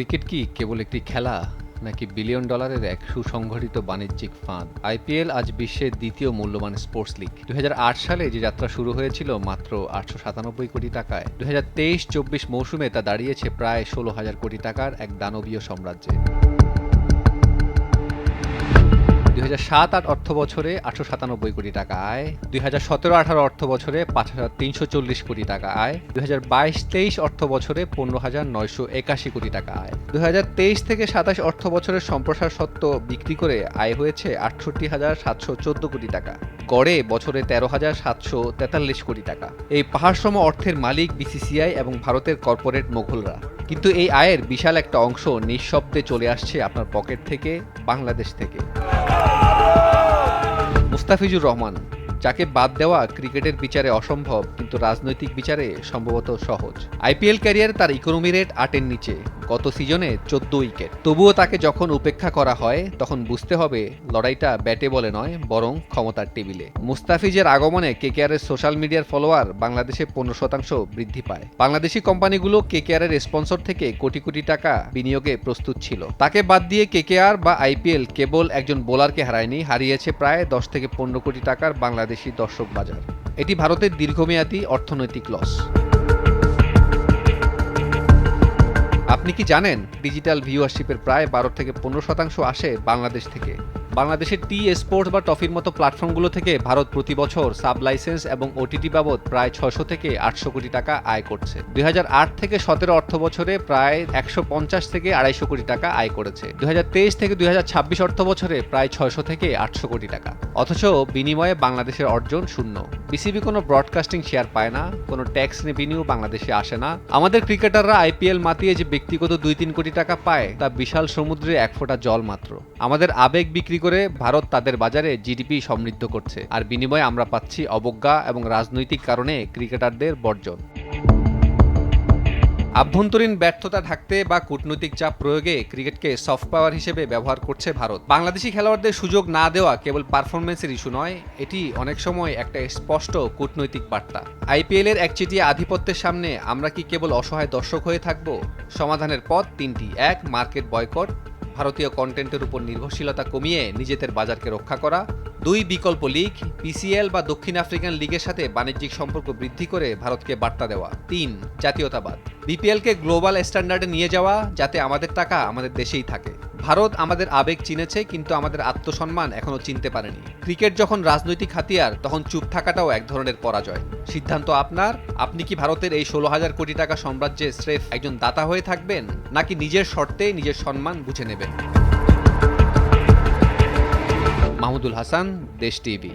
Cricket কি কেবল একটি খেলা নাকি বিলিয়ন ডলারের এক সুসংগঠিত বাণিজ্যিক ফাঁদ? আইপিএল আজ বিশ্বের দ্বিতীয় মূল্যবান স্পোর্টস লিগ। 2008 সালে যে যাত্রা শুরু হয়েছিল মাত্র 897 কোটি টাকায়, 2023-24 মৌসুমে তা দাঁড়িয়েছে প্রায় 16,000 কোটি টাকার এক দানবীয় সাম্রাজ্যে। 2007-08 অর্থ বছরে 897 কোটি টাকা আয়, 2017-18 অর্থ বছরে 5,340 কোটি টাকা আয়, 2022-23 অর্থ বছরে 15,981 কোটি টাকা আয়। 2023-27 অর্থ বছরের সম্প্রসার সত্ত্ব বিক্রি করে আয় হয়েছে 68,714 কোটি টাকা, গড়ে বছরে 13,743 কোটি টাকা। এই পাহাড়সম অর্থের মালিক বিসিসিআই এবং ভারতের কর্পোরেট মোঘলরা। কিন্তু এই আয়ের বিশাল একটা অংশ নিঃশব্দে চলে আসছে আপনার পকেট থেকে, বাংলাদেশ থেকে। মুস্তাফিজুর রহমান, যাকে বাদ দেওয়া ক্রিকেটের বিচারে অসম্ভব কিন্তু রাজনৈতিক বিচারে সম্ভবত সহজ। আইপিএল ক্যারিয়ার তার ইকোনমি রেট 8-এর নিচে, গত সিজনে 14 উইকেট। তবুও তাকে যখন উপেক্ষা করা হয় তখন বুঝতে হবে লড়াইটা ব্যাটে বলে নয়, বরং ক্ষমতার টেবিলে। মুস্তাফিজের আগমনে কেকেআরের সোশ্যাল মিডিয়ার ফলোয়ার বাংলাদেশে 15% বৃদ্ধি পায়। বাংলাদেশি কোম্পানিগুলো কেকেআরের স্পন্সর থেকে কোটি কোটি টাকা বিনিয়োগে প্রস্তুত ছিল। তাকে বাদ দিয়ে কেকেআর বা আইপিএল কেবল একজন বোলারকে হারায়নি, হারিয়েছে প্রায় 10 থেকে 15 কোটি টাকার বাংলাদেশি দর্শক বাজার। এটি ভারতের দীর্ঘমেয়াদী অর্থনৈতিক লস। আপনি কি জানেন ডিজিটাল ভিউয়ারশিপের প্রায় 12 থেকে 15% আসে বাংলাদেশ থেকে? বাংলাদেশের টি স্পোর্টস বা টফির মতো প্ল্যাটফর্মগুলো থেকে ভারত প্রতি বছর সাব লাইসেন্স এবং ওটিটি বাবদ প্রায় 600 থেকে 800 কোটি টাকা আয় করছে। 2008 থেকে 17 অর্থ বছরে প্রায় 150 থেকে 250 কোটি টাকা আয় করেছে। 2023 থেকে 2026 অর্থ বছরে প্রায় 600 থেকে 800 কোটি টাকা। অথচ বিনিময়ে বাংলাদেশের অর্জন শূন্য। বিসিবি কোনো ব্রডকাস্টিং শেয়ার পায় না, কোনো ট্যাক্স রেভিনিউ বাংলাদেশে আসে না। আমাদের ক্রিকেটাররা আইপিএল মাতিয়ে যে ব্যক্তিগত 2-3 কোটি টাকা পায় তা বিশাল সমুদ্রে এক ফোঁটা জল মাত্র। আমাদের আবেগ বিক্রি করে ভারত তাদের বাজারে জিডিপি সমৃদ্ধ করছে, আর বিনিময়ে আমরা পাচ্ছি অবজ্ঞা এবং রাজনৈতিক কারণে ক্রিকেটারদের বর্জন। আভ্যন্তরীণ ব্যর্থতা ঢাকতে বা কূটনৈতিক চাপ প্রয়োগে ক্রিকেটকে সফট পাওয়ার হিসেবে ব্যবহার করছে ভারত। বাংলাদেশি খেলোয়াড়দের সুযোগ না দেওয়া কেবল পারফরমেন্সের ইস্যু নয়, এটি অনেক সময় একটা স্পষ্ট কূটনৈতিক বার্তা। আইপিএলের একচেটিয়া আধিপত্যের সামনে আমরা কি কেবল অসহায় দর্শক হয়ে থাকব? সমাধানের পথ 3টি। 1. মার্কেট বয়কট, ভারতীয় কন্টেন্টের উপর নির্ভরশীলতা কমিয়ে নিজেদের বাজারকে রক্ষা করা। 2. বিকল্প লিগ, পিসিএল বা দক্ষিণ আফ্রিকান লিগের সাথে বাণিজ্যিক সম্পর্ক বৃদ্ধি করে ভারতকে বার্তা দেওয়া। 3. জাতীয়তাবাদ, বিপিএলকে গ্লোবাল স্ট্যান্ডার্ডে নিয়ে যাওয়া, যাতে আমাদের টাকা আমাদের দেশেই থাকে। ভারত আমাদের আবেগ চিনেছে কিন্তু আমাদের আত্মসম্মান এখনো চিনতে পারেনি। ক্রিকেট যখন রাজনৈতিক হাতিয়ার, তখন চুপ থাকাটাও এক ধরনের পরাজয়। সিদ্ধান্ত আপনার। আপনি কি ভারতের এই 16,000 কোটি টাকা সাম্রাজ্যে স্রেফ একজন দাতা হয়ে থাকবেন, নাকি নিজের শর্তে নিজের সম্মান বুঝে নেবেন? মাহমুদুল হাসান, দেশ টিভি।